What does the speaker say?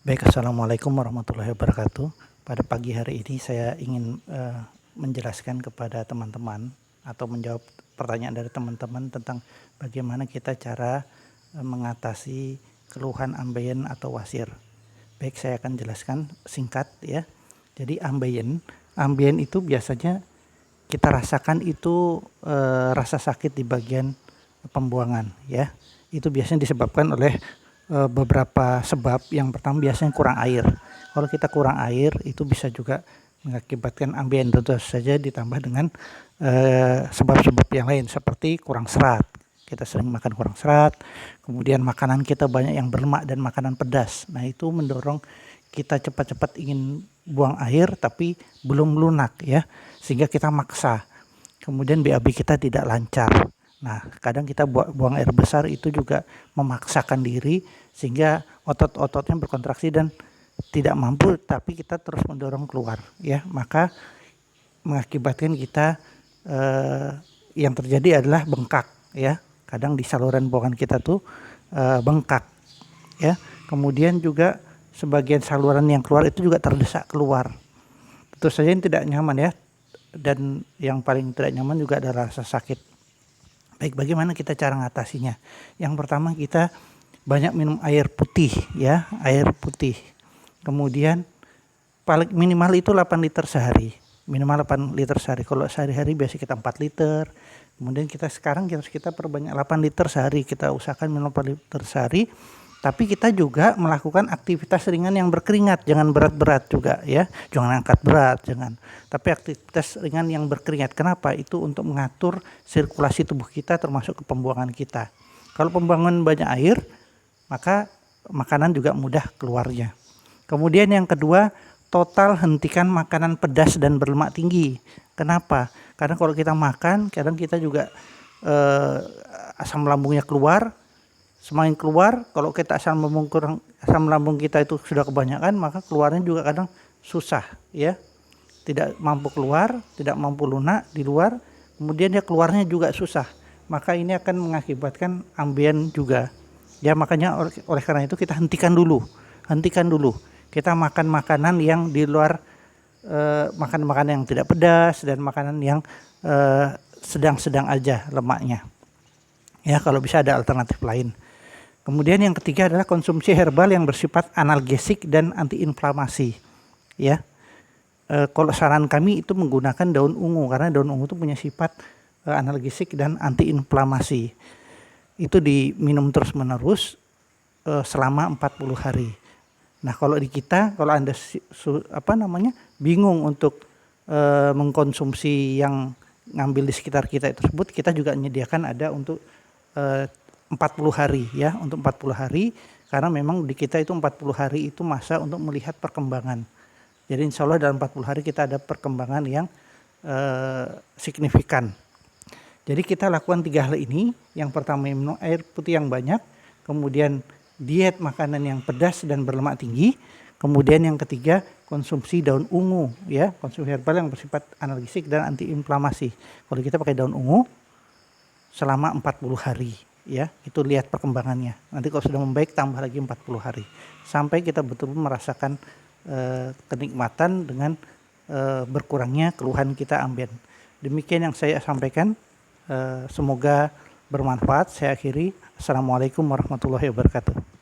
Baik, Assalamualaikum warahmatullahi wabarakatuh. Pada pagi hari ini saya ingin menjelaskan kepada teman-teman atau menjawab pertanyaan dari teman-teman tentang bagaimana kita cara mengatasi keluhan ambeien atau wasir. Baik, saya akan jelaskan singkat ya. Jadi ambien itu biasanya kita rasakan itu rasa sakit di bagian pembuangan ya. Itu biasanya disebabkan oleh beberapa sebab. Yang pertama biasanya kurang air. Kalau kita kurang air itu bisa juga mengakibatkan ambien, tentu saja ditambah dengan sebab-sebab yang lain seperti kurang serat. Kita sering makan kurang serat, kemudian makanan kita banyak yang berlemak dan makanan pedas. Nah, itu mendorong kita cepat-cepat ingin buang air tapi belum lunak ya, sehingga kita maksa. Kemudian BAB kita tidak lancar. Nah, kadang kita buang air besar itu juga memaksakan diri sehingga otot-ototnya berkontraksi dan tidak mampu, tapi kita terus mendorong keluar ya, maka mengakibatkan kita yang terjadi adalah bengkak ya. Kadang di saluran buangan kita tuh bengkak ya. Kemudian juga sebagian saluran yang keluar itu juga terdesak keluar. Tentu saja ini tidak nyaman ya, dan yang paling tidak nyaman juga adalah rasa sakit. Baik, bagaimana kita cara mengatasinya? Yang pertama, kita banyak minum air putih ya, air putih. Kemudian paling minimal itu 8 liter sehari. Minimal 8 liter sehari. Kalau sehari-hari biasa kita 4 liter. Kemudian kita sekarang harus kita perbanyak 8 liter sehari. Kita usahakan minum 8 liter sehari. Tapi kita juga melakukan aktivitas ringan yang berkeringat, jangan berat-berat juga ya, jangan angkat berat, jangan. Tapi aktivitas ringan yang berkeringat. Kenapa? Itu untuk mengatur sirkulasi tubuh kita termasuk ke pembuangan kita. Kalau pembuangan banyak air, maka makanan juga mudah keluarnya. Kemudian yang kedua, total hentikan makanan pedas dan berlemak tinggi. Kenapa? Karena kalau kita makan, kadang kita juga asam lambungnya keluar. Semakin keluar, kalau kita asam lambung kita itu sudah kebanyakan, maka keluarnya juga kadang susah ya. Tidak mampu keluar, tidak mampu lunak di luar, kemudian dia keluarnya juga susah. Maka ini akan mengakibatkan ambien juga. Ya, makanya oleh karena itu kita hentikan dulu. Kita makan makanan yang di luar, makan makanan yang tidak pedas dan makanan yang sedang-sedang aja lemaknya. Ya, kalau bisa ada alternatif lain. Kemudian yang ketiga adalah konsumsi herbal yang bersifat analgesik dan antiinflamasi. Ya, kalau saran kami itu menggunakan daun ungu, karena daun ungu itu punya sifat analgesik dan antiinflamasi. Itu diminum terus-menerus selama 40 hari. Nah, kalau di kita, kalau Anda bingung untuk mengkonsumsi yang ngambil di sekitar kita tersebut, kita juga menyediakan ada untuk 40 hari ya, untuk 40 hari, karena memang di kita itu 40 hari itu masa untuk melihat perkembangan. Jadi insya Allah dalam 40 hari kita ada perkembangan yang signifikan. Jadi kita lakukan 3 hal ini. Yang pertama, minum air putih yang banyak, kemudian diet makanan yang pedas dan berlemak tinggi, kemudian yang ketiga konsumsi daun ungu ya, konsumsi herbal yang bersifat analgesik dan antiinflamasi. Kalau kita pakai daun ungu selama 40 hari. Ya, itu lihat perkembangannya. Nanti kalau sudah membaik tambah lagi 40 hari. Sampai kita betul-betul merasakan kenikmatan dengan berkurangnya keluhan kita ambien. Demikian yang saya sampaikan. Semoga bermanfaat. Saya akhiri. Assalamualaikum warahmatullahi wabarakatuh.